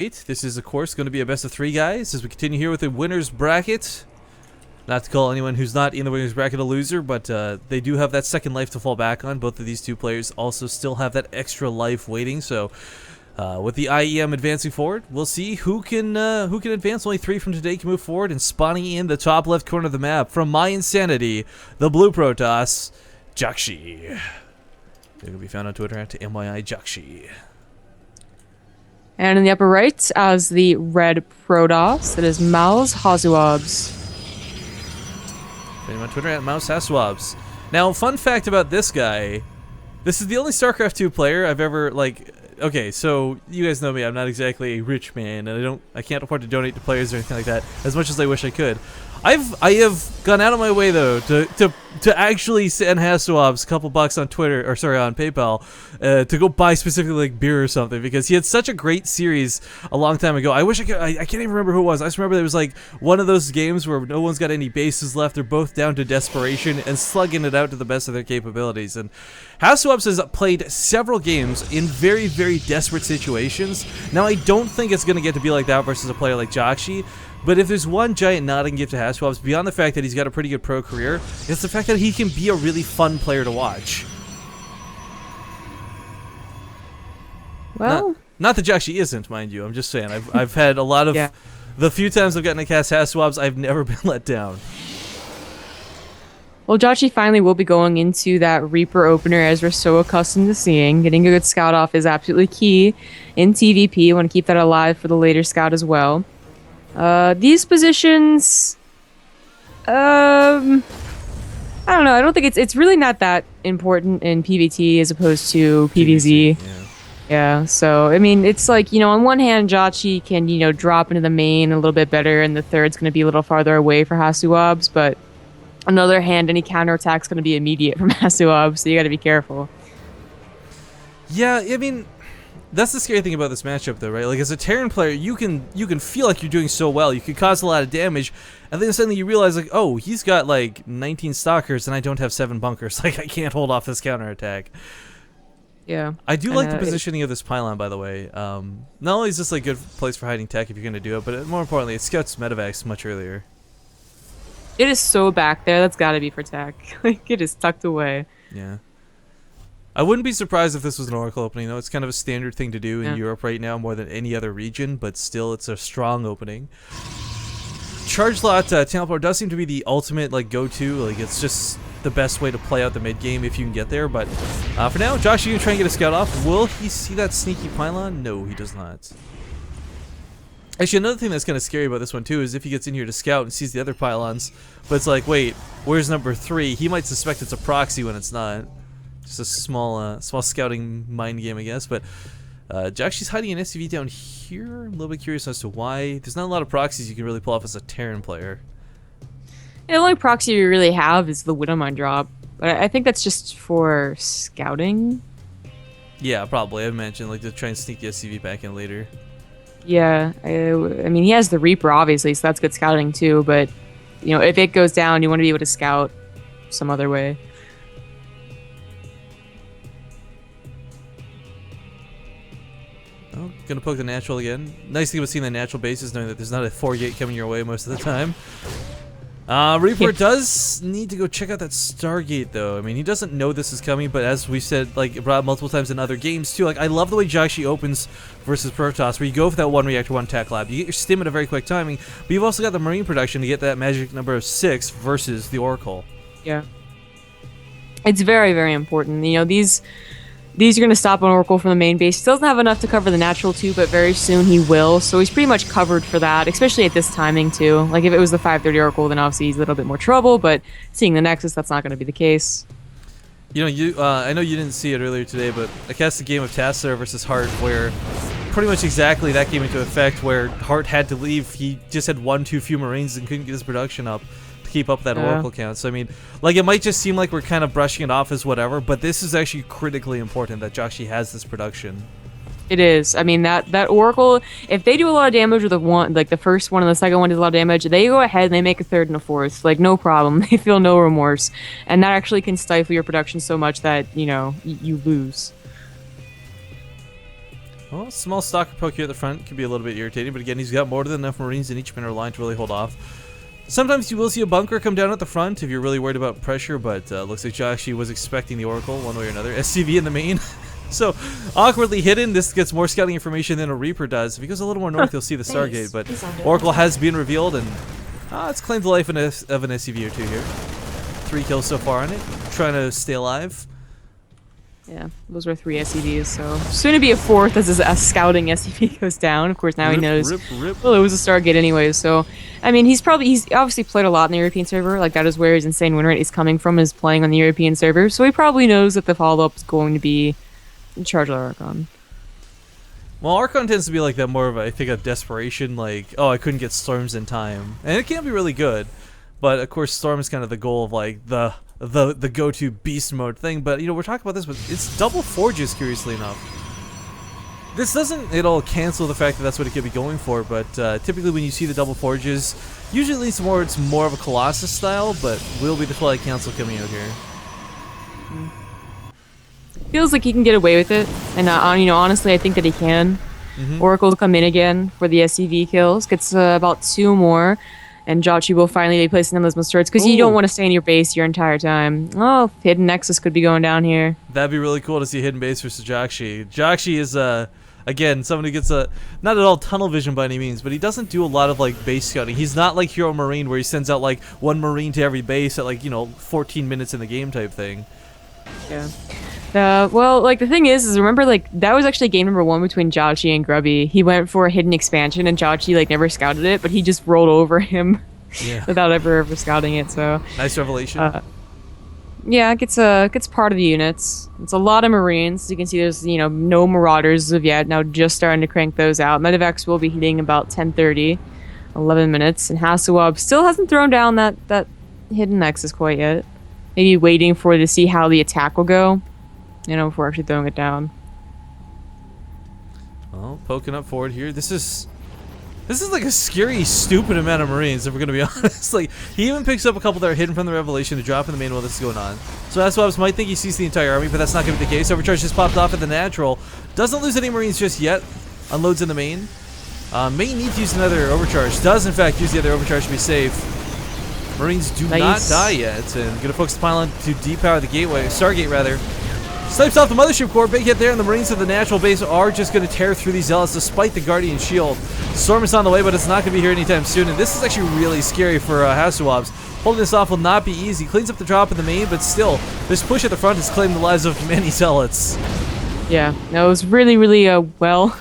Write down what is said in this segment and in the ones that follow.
This is, of course, going to be a best of 3, guys, as we continue here with the winner's bracket. Not to call anyone who's not in the winner's bracket a loser, but they do have that second life to fall back on. Both of these two players also still have that extra life waiting, so with the IEM advancing forward, we'll see who can advance. Only 3 from today can move forward, and spawning in the top left corner of the map from My Insanity, the blue Protoss, Jjakji. They're going to be found on Twitter at MYI And in the upper right, as the red Protoss, it is Mouse Hasuobs. Find him on Twitter at Hasuobs. Now, fun fact about this guy, this is the only StarCraft 2 player I've ever, okay, so you guys know me, I'm not exactly a rich man, and I can't afford to donate to players or anything like that, as much as I wish I could. I have gone out of my way though to actually send Hasuobs a couple bucks on Twitter, or sorry, on PayPal, to go buy specifically like beer or something, because he had such a great series a long time ago. I wish I could. I can't even remember who it was. I just remember there was like one of those games where no one's got any bases left. They're both down to desperation and slugging it out to the best of their capabilities. And Hasuobs has played several games in very, very desperate situations. Now I don't think it's gonna get to be like that versus a player like Jjakji. But if there's one giant nod I can give to Hasuobs, beyond the fact that he's got a pretty good pro career, it's the fact that he can be a really fun player to watch. Well, not that Jjakji isn't, mind you. I'm just saying. I've had a lot of the few times I've gotten to cast Hasuobs, I've never been let down. well, Jjakji finally will be going into that Reaper opener, as we're so accustomed to seeing. Getting a good scout off is absolutely key in TVP. You want to keep that alive for the later scout as well. These positions, I don't know. I don't think it's really not that important in PvT as opposed to PvZ. Yeah. So I mean, it's like, on one hand, Jjakji can drop into the main a little bit better, and the third's going to be a little farther away for Hasuobs. But on the other hand, any counterattack's going to be immediate from Hasuobs, so you got to be careful. Yeah, I mean, that's the scary thing about this matchup, though, right? Like, as a Terran player, you can feel like you're doing so well. You can cause a lot of damage, and then suddenly you realize, like, oh, he's got, like, 19 stalkers, and I don't have 7 bunkers. Like, I can't hold off this counterattack. Yeah. I do like the positioning of this pylon, by the way. Not only is this, like, a good place for hiding tech if you're going to do it, but more importantly, it scouts medevacs much earlier. It is so back there. That's got to be for tech. Like, it is tucked away. Yeah. I wouldn't be surprised if this was an Oracle opening, though. It's kind of a standard thing to do in Europe right now, more than any other region, but still, it's a strong opening. Charge Lot Teleport does seem to be the ultimate go-to. Like, it's just the best way to play out the mid-game if you can get there, but for now, Josh, you can try and get a scout off. Will he see that sneaky pylon? No, he does not. Actually, another thing that's kind of scary about this one, too, is if he gets in here to scout and sees the other pylons, but it's like, wait, where's number 3? He might suspect it's a proxy when it's not. Just a small scouting mind game, I guess. But Jjakji's hiding an SCV down here. I'm a little bit curious as to why. There's not a lot of proxies you can really pull off as a Terran player. The only proxy you really have is the Widowmine drop. But I think that's just for scouting. Yeah, probably. I mentioned to try and sneak the SCV back in later. Yeah, I mean, he has the Reaper, obviously, so that's good scouting too. But if it goes down, you want to be able to scout some other way. Oh, gonna poke the natural again. Nice thing about seeing the natural bases, knowing that there's not a 4-gate coming your way most of the time. Reaper does need to go check out that Stargate, though. I mean, he doesn't know this is coming, but as we said, brought up multiple times in other games, too, I love the way Jjakji opens versus Protoss, where you go for that 1 reactor, 1 tech lab. You get your stim at a very quick timing, but you've also got the Marine production to get that magic number of 6 versus the Oracle. Yeah. It's very, very important. These are going to stop an Oracle from the main base. He doesn't have enough to cover the natural too, but very soon he will. So he's pretty much covered for that, especially at this timing too. Like if it was the 530 Oracle, then obviously he's a little bit more trouble, but seeing the Nexus, that's not going to be the case. I know you didn't see it earlier today, but I cast a game of Tassadar versus Hart where pretty much exactly that came into effect, where Hart had to leave. He just had 1 too few Marines and couldn't get his production up to keep up that Oracle count. So I mean, it might just seem like we're kind of brushing it off as whatever, but this is actually critically important that Jjakji has this production. It is. I mean, that Oracle, if they do a lot of damage with the first one and the second one does a lot of damage, they go ahead and they make a 3rd and a 4th. Like, no problem. They feel no remorse. And that actually can stifle your production so much that, you lose. Well, small stalker poke here at the front can be a little bit irritating, but again, he's got more than enough Marines in each minor line to really hold off. Sometimes you will see a bunker come down at the front if you're really worried about pressure, but looks like Jjakji was expecting the Oracle one way or another. SCV in the main. So, awkwardly hidden. This gets more scouting information than a Reaper does. If he goes a little more north, you'll see the Stargate, but Oracle has been revealed, and it's claimed the life of an SCV or two here. 3 kills so far on it. Trying to stay alive. Yeah, those were 3 SCVs, so soon to be a 4th as a scouting SCV goes down. Of course, now he knows. Well, it was a Stargate anyway, so I mean, he's obviously played a lot in the European server. Like, that is where his insane win rate is coming from, is playing on the European server. So he probably knows that the follow-up is going to be Charge Archon. Well, Archon tends to be like that, more of I think, a desperation, like, oh, I couldn't get Storms in time, and it can be really good. But of course, Storm is kind of the goal of like the go-to beast mode thing. But you know, we're talking about this, but it's double forges, curiously enough. This doesn't at all cancel the fact that that's what it could be going for. But typically, when you see the double forges, usually it leans towards more of a Colossus style. But will be the Flight Council coming out here. Feels like he can get away with it, and you know, honestly, I think that he can. Oracle will come in again for the SCV kills. Gets about 2 more. And Jjakji will finally be placing them as turrets, because you don't want to stay in your base your entire time. Oh, Hidden Nexus could be going down here. That'd be really cool to see Hidden Base versus Jjakji. Jjakji is, again, someone who gets not at all tunnel vision by any means, but he doesn't do a lot of, like, base scouting. He's not like Hero Marine, where he sends out, like, 1 Marine to every base at, like, you know, 14 minutes in the game type thing. Yeah. Well, like, the thing is remember, like, that was actually game number 1 between Jjakji and Grubby. He went for a hidden expansion, and Jjakji, like, never scouted it, but he just rolled over him without ever scouting it, so... Nice revelation. Yeah, it gets part of the units. It's a lot of Marines. As you can see, there's, you know, no Marauders as of yet. Now just starting to crank those out. Medivacs will be hitting about 10:30, 11 minutes, and Hasuobs still hasn't thrown down that hidden Nexus quite yet. Maybe waiting to see how the attack will go, you know, before actually throwing it down. Well, poking up forward here. This is like a scary, stupid amount of Marines, if we're gonna be honest. Like, he even picks up a couple that are hidden from the Revelation to drop in the main while this is going on. So Hasuobs might think he sees the entire army, but that's not gonna be the case. Overcharge just popped off at the natural. Doesn't lose any Marines just yet. Unloads in the main. May need to use another overcharge. Does in fact use the other overcharge to be safe. Marines do not die yet, and gonna focus the pylon to depower the gateway, Stargate rather. Snipes off the mothership core, big hit there, and the Marines of the natural base are just gonna tear through these zealots despite the Guardian Shield. Storm is on the way, but it's not gonna be here anytime soon, and this is actually really scary for Hasuobs. Holding this off will not be easy. Cleans up the drop in the main, but still, this push at the front has claimed the lives of many zealots. Yeah, no, it was really, really well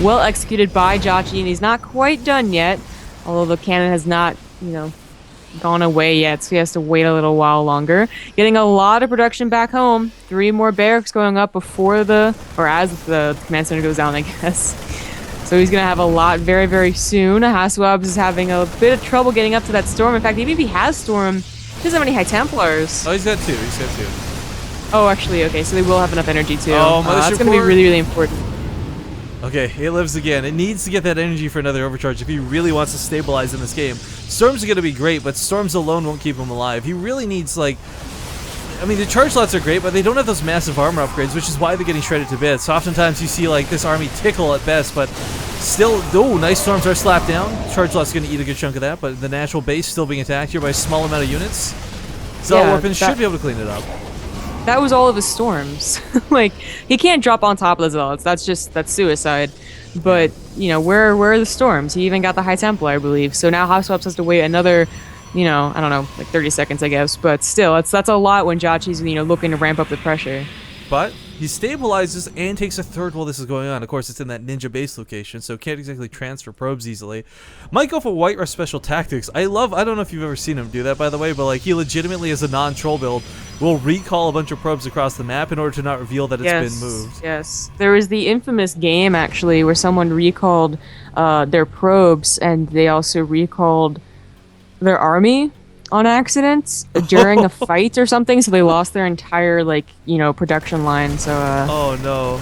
executed by Jjakji, and he's not quite done yet. Although the cannon has not, you know, gone away yet, so he has to wait a little while longer. Getting a lot of production back home. 3 more barracks going up as the command center goes down, I guess. So he's gonna have a lot very, very soon. Hasuobs is having a bit of trouble getting up to that storm. In fact, even if he has storm, he doesn't have any High Templars. Oh, he's got 2. Oh, actually, okay, so they will have enough energy too. Oh, that's gonna be really, really important. Okay, it lives again. It needs to get that energy for another overcharge if he really wants to stabilize in this game. Storms are going to be great, but Storms alone won't keep him alive. He really needs, like... I mean, the charge slots are great, but they don't have those massive armor upgrades, which is why they're getting shredded to bits. So oftentimes you see, like, this army tickle at best, but still... Oh, nice Storms are slapped down. Charge slot's going to eat a good chunk of that, but the natural base still being attacked here by a small amount of units. Zealot Weapons should be able to clean it up. That was all of his storms. Like, he can't drop on top of the zealots. That's suicide. But, you know, where are the storms? He even got the High Templar, I believe. So now Hasuobs has to wait another, you know, I don't know, like 30 seconds, I guess. But still, that's a lot when Jjakji's, you know, looking to ramp up the pressure. But he stabilizes and takes a third while this is going on. Of course, it's in that ninja base location, so can't exactly transfer probes easily. Might go for White Rush special tactics. I don't know if you've ever seen him do that, by the way, but like he legitimately, as a non-troll build, will recall a bunch of probes across the map in order to not reveal that it's been moved. Yes, there was the infamous game actually where someone recalled their probes, and they also recalled their army on accident during a fight or something, so they lost their entire, like, you know, production line. So oh no.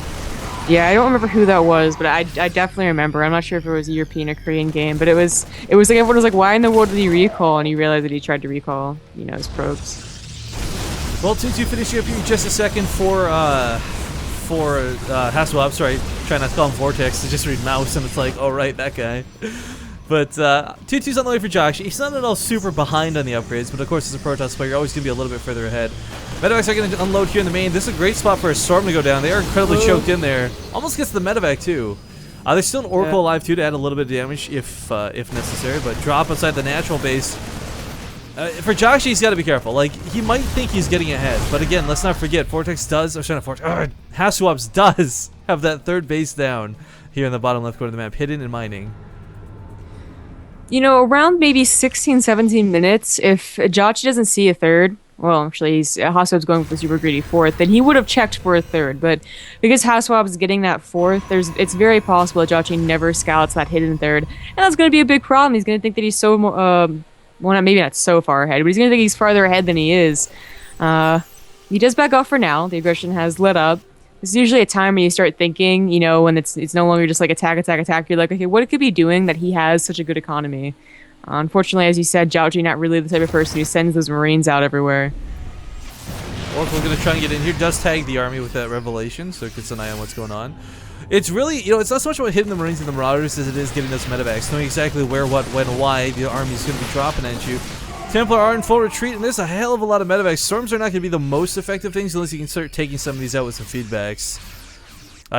Yeah, I don't remember who that was, but I definitely remember. I'm not sure if it was a European or Korean game, but it was like everyone was like, why in the world did he recall? And he realized that he tried to recall, you know, his probes. Well, 2-2 finishing up here in just a second for for Hasuobs. Sorry, try not to call him Vortex. To just read Mouse, and it's like, oh right, that guy. But 2-2's on the way for Jjakji. He's not at all super behind on the upgrades, but of course as a Protoss player, you're always going to be a little bit further ahead. Medevacs are going to unload here in the main. This is a great spot for a Storm to go down. They are incredibly choked in there. Almost gets the Medevac too. There's still an Oracle alive too to add a little bit of damage if necessary, but drop outside the natural base. For Jjakji, he's got to be careful. Like, he might think he's getting ahead, but again, let's not forget, Hasuobs does have that third base down here in the bottom left corner of the map, hidden and mining. You know, around maybe 16, 17 minutes, if Jjakji doesn't see a third, well, actually, Hasuobs going for the super greedy fourth, then he would have checked for a third. But because Hasuobs is getting that fourth, it's very possible that Jjakji never scouts that hidden third. And that's going to be a big problem. He's going to think that he's so, well, maybe not so far ahead, but he's going to think he's farther ahead than he is. He does back off for now. The aggression has lit up. This is usually a time when you start thinking, you know, when it's no longer just like attack, attack, attack. You're like, okay, what it could be doing that he has such a good economy? Unfortunately, as you said, Jjakji not really the type of person who sends those Marines out everywhere. Oracle's going to try and get in here. Does tag the army with that revelation, so it gets an eye on what's going on. It's really, you know, it's not so much about hitting the Marines and the Marauders as it is getting those medevacs, knowing exactly where, what, when, why the army is going to be dropping at you. Templar are in full retreat, and there's a hell of a lot of medevacs. Storms are not going to be the most effective things unless you can start taking some of these out with some feedbacks.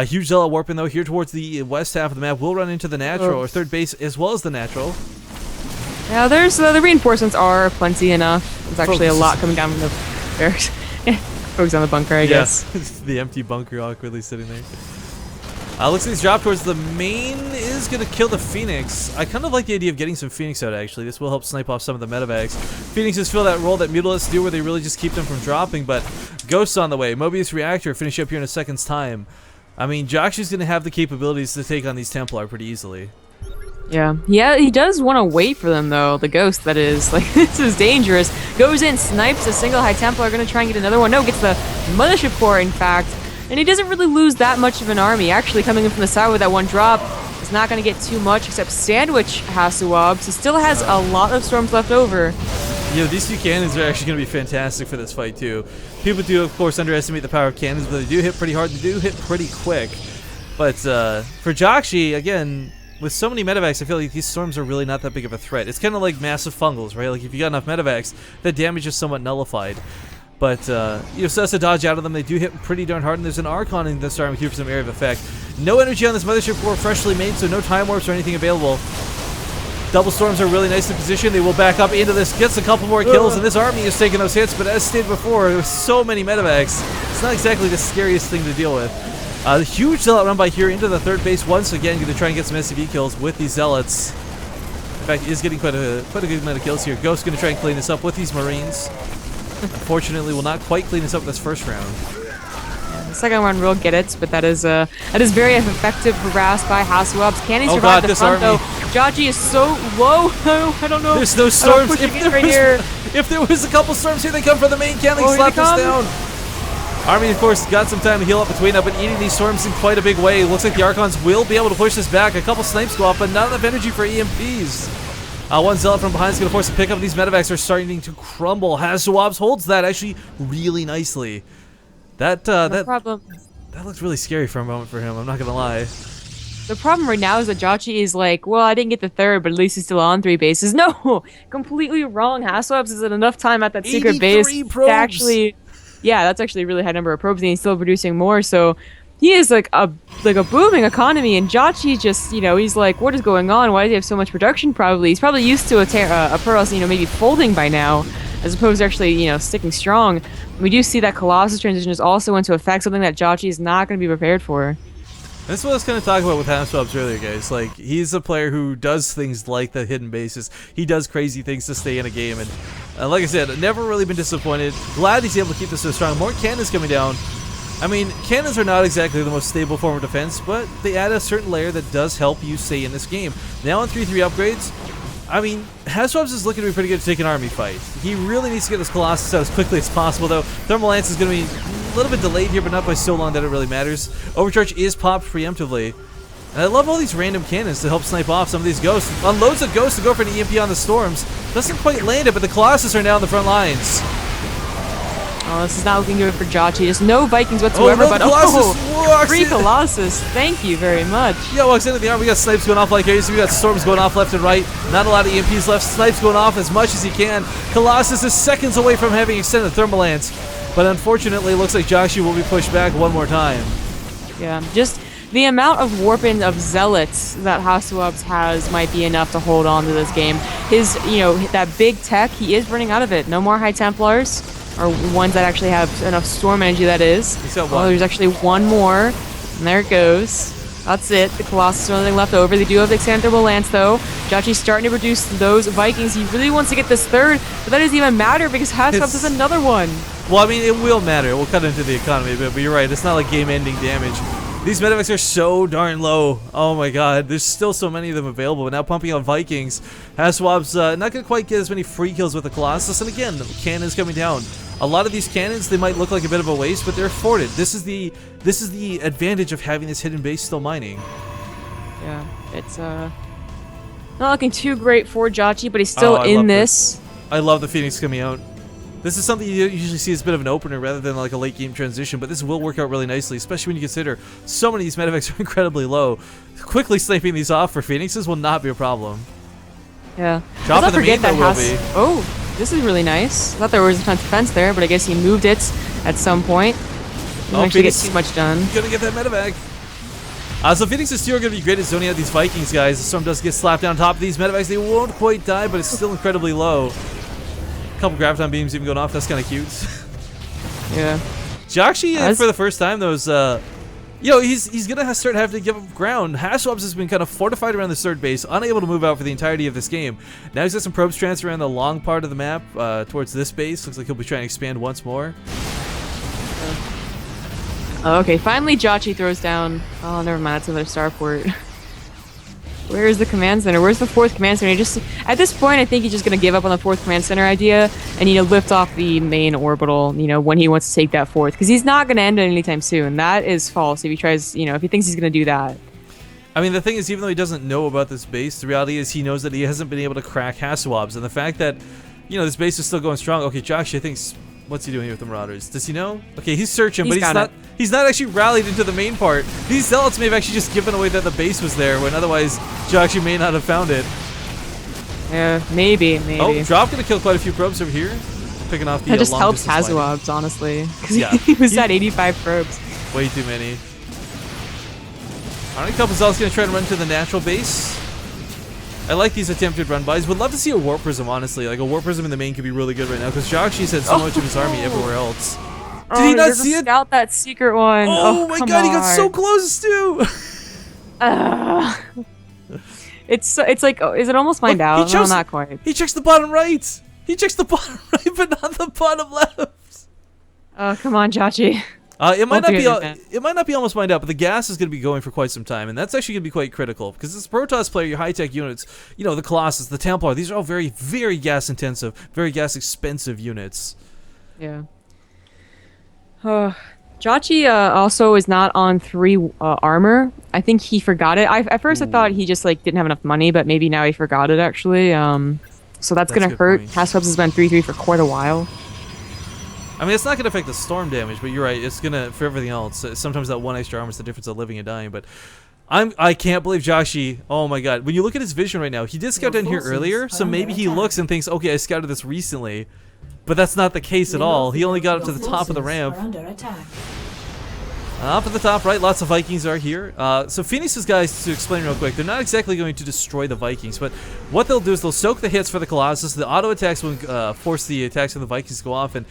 Huge Zealot warping, though, here towards the west half of the map. Will run into the natural, or third base, as well as the natural. Yeah, there's the reinforcements are plenty enough. There's actually a lot coming down from the barracks. Focus on the bunker, I guess. The empty bunker awkwardly sitting there. Looks like he's dropped towards the main. Is going to kill the Phoenix. I kind of like the idea of getting some Phoenix out, actually. This will help snipe off some of the medevacs. Phoenixes fill that role that Mutalisks do where they really just keep them from dropping, but Ghost's on the way. Mobius Reactor finish up here in a second's time. I mean, Jjakji's going to have the capabilities to take on these Templar pretty easily. Yeah, he does want to wait for them, though. The Ghost, that is. Like, this is dangerous. Goes in, snipes a single High Templar, going to try and get another one. No, gets the Mothership Core, in fact. And he doesn't really lose that much of an army. Actually, coming in from the side with that one drop is not going to get too much, except sandwich Hasuobs. He still has a lot of Storms left over. You know, these two cannons are actually going to be fantastic for this fight, too. People do, of course, underestimate the power of cannons, but they do hit pretty hard. They do hit pretty quick. But for Jjakji, again, with so many medevacs, I feel like these Storms are really not that big of a threat. It's kind of like massive fungals, right? Like, if you got enough medevacs, the damage is somewhat nullified. But, you know, so that's a dodge out of them. They do hit pretty darn hard, and there's an Archon in this army here for some area of effect. No energy on this Mothership Core, freshly made, so no time warps or anything available. Double Storms are really nice in position. They will back up into this, gets a couple more kills, and this army is taking those hits. But as stated before, there's so many medevacs. It's not exactly the scariest thing to deal with. The huge Zealot run by here into the third base once again, going to try and get some SCV kills with these Zealots. In fact, he is getting quite a good amount of kills here. Ghost's going to try and clean this up with these Marines. Unfortunately, will not quite clean this up this first round. Yeah, the second one will get it, but that is very effective harass by Hasuobs. Can he survive the front, though? Jjakji is so low. I don't know. There's no storms. If there was a couple storms here, they come from the main. Can they slap this down? Army, of course, got some time to heal up between them, but eating these storms in quite a big way. Looks like the Archons will be able to push this back. A couple snipes go off, but not enough energy for EMPs. One Zealot from behind is going to force a pickup. These medevacs are starting to crumble. Hasuobs holds that actually really nicely. No problem. That looked really scary for a moment for him, I'm not going to lie. The problem right now is that Jjakji is like, well, I didn't get the third, but at least he's still on 3 bases. No! Completely wrong. Hasuobs is at enough time at that secret base probes. to actually... Yeah, that's actually a really high number of probes, and he's still producing more, so... He is like a booming economy, and Jjakji just, you know, he's like, what is going on? Why does he have so much production? Probably he's probably used to a Protoss, you know, maybe folding by now, as opposed to actually, you know, sticking strong. We do see that Colossus transition is also into effect, something that Jjakji is not going to be prepared for. That's what I was going to talk about with Hasuobs earlier, guys. Like, he's a player who does things like the hidden bases. He does crazy things to stay in a game, and like I said, never really been disappointed. Glad he's able to keep this so strong. More cannons coming down. I mean, cannons are not exactly the most stable form of defense, but they add a certain layer that does help you stay in this game. Now on 3-3 upgrades, I mean, Hasuobs is looking to be pretty good to take an army fight. He really needs to get this Colossus out as quickly as possible, though. Thermal Lance is going to be a little bit delayed here, but not by so long that it really matters. Overcharge is popped preemptively. And I love all these random cannons to help snipe off some of these Ghosts. Unloads a Ghost to go for an EMP on the Storms. Doesn't quite land it, but the Colossus are now in the front lines. Oh, this is not looking good for Jjakji. Just no Vikings whatsoever, no, but Colossus walks free in. Colossus. Thank you very much. Yeah, walks into the arm. We got snipes going off like crazy. We got storms going off left and right. Not a lot of EMPs left. Snipes going off as much as he can. Colossus is seconds away from having extended thermal lance, but unfortunately, it looks like Jjakji will be pushed back one more time. Yeah, just the amount of warping of zealots that Hasuobs has might be enough to hold on to this game. His, that big tech, he is running out of it. No more High Templars, or ones that actually have enough storm energy, that is. He's got one. Oh, there's actually one more. And there it goes. That's it. The Colossus is the only thing left over. They do have the extended thermal lance, though. Jjakji's starting to reduce those Vikings. He really wants to get this third, but that doesn't even matter because Hasuobs has another one. Well, I mean, it will matter. We'll cut into the economy a bit, but you're right. It's not like game-ending damage. These medevacs are so darn low. Oh my god, there's still so many of them available. But now pumping on Vikings. Hasuobs not going to quite get as many free kills with the Colossus. And again, the cannons coming down. A lot of these cannons, they might look like a bit of a waste, but they're afforded. This is the advantage of having this hidden base still mining. Yeah, it's not looking too great for Jjakji, but he's still in this. I love the Phoenix coming out. This is something you usually see as a bit of an opener rather than like a late game transition, but this will work out really nicely, especially when you consider so many of these medevacs are incredibly low. Quickly sniping these off for Phoenixes will not be a problem. Yeah. Drop in the main though will be. Oh, this is really nice. I thought there was a ton of defense there, but I guess he moved it at some point. Didn't actually get too much done. Gonna get that medevac. So Phoenixes still are going to be great at zoning out these Vikings, guys. The storm does get slapped down top of these medevacs. They won't quite die, but it's still incredibly low. A couple graviton beams even going off. That's kind of cute. Yeah. Jjakji, for the first time, though, is, he's going to start having to give up ground. Hasuobs has been kind of fortified around the third base, unable to move out for the entirety of this game. Now he's got some probe strands around the long part of the map towards this base. Looks like he'll be trying to expand once more. Okay, finally Jjakji throws down. Oh, never mind. That's another starport. Where is the command center? Where's the fourth command center? At this point, I think he's just gonna give up on the fourth command center idea and lift off the main orbital. When he wants to take that fourth, because he's not gonna end it anytime soon. That is false. If he tries, if he thinks he's gonna do that. I mean, the thing is, even though he doesn't know about this base, the reality is he knows that he hasn't been able to crack Hasuobs, and the fact that this base is still going strong. Okay, Jjakji, I think. What's he doing here with the Marauders? Does he know? Okay, he's searching, but he's not actually rallied into the main part. These zealots may have actually just given away that the base was there, when otherwise Jjakji may not have found it. Yeah, maybe. Oh, Drop gonna kill quite a few probes over here. Picking off the that just helps Hasuobs, honestly. Because he was at 85 probes. Way too many. Alright, a couple zealots gonna try to run to the natural base. I like these attempted run-bys. Would love to see a Warp Prism, honestly. Like, a Warp Prism in the main could be really good right now, because Jjakji's had so much of his army everywhere else. Did he not see it? Scout that secret one. Oh my god, he got so close, too! It's like, is it almost mined out? No, not quite. He checks the bottom right! He checks the bottom right, but not the bottom left! Oh, come on, Jjakji. It might not be almost mined out, but the gas is going to be going for quite some time, and that's actually going to be quite critical, because as a Protoss player, your high-tech units, the Colossus, the Templar, these are all very, very gas-intensive, very gas-expensive units. Yeah. Jjakji also is not on 3 armor. I think he forgot it. At first I thought he just didn't have enough money, but maybe now he forgot it, actually. So that's going to hurt. Hasuobs has been 3-3 for quite a while. I mean, it's not going to affect the storm damage, but you're right. It's going to, for everything else, sometimes that one extra armor is the difference of living and dying. But I can't believe Jjakji, oh my god. When you look at his vision right now, he did scout down here earlier, so maybe he looks and thinks, okay, I scouted this recently. But that's not the case at all. He only got up to the top of the ramp. Up at the top right, lots of Vikings are here. So Phoenix's guys, to explain real quick, they're not exactly going to destroy the Vikings, but what they'll do is they'll soak the hits for the Colossus. The auto attacks will force the attacks of the Vikings to go off, and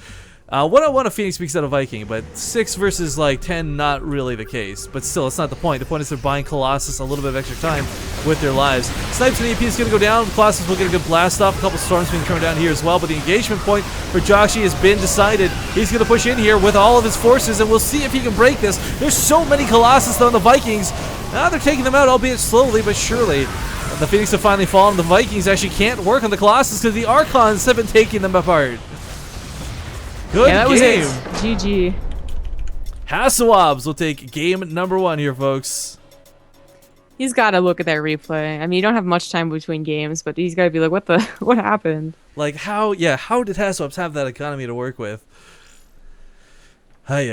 1-on-1 of Phoenix speaks out of Viking, but 6 versus 10, not really the case. But still, it's not the point. The point is they're buying Colossus a little bit of extra time with their lives. Snipes and AP is going to go down. Colossus will get a good blast off. A couple storms being thrown down here as well. But the engagement point for Jjakji has been decided. He's going to push in here with all of his forces, and we'll see if he can break this. There's so many Colossus on the Vikings. Now they're taking them out, albeit slowly but surely. The Phoenix have finally fallen. The Vikings actually can't work on the Colossus because the Archons have been taking them apart. Good that game. Was it. GG. Hasuobs will take game number 1 here, folks. He's got to look at that replay. I mean, you don't have much time between games, but he's got to be like, what happened? Like, how did Hasuobs have that economy to work with? Hi,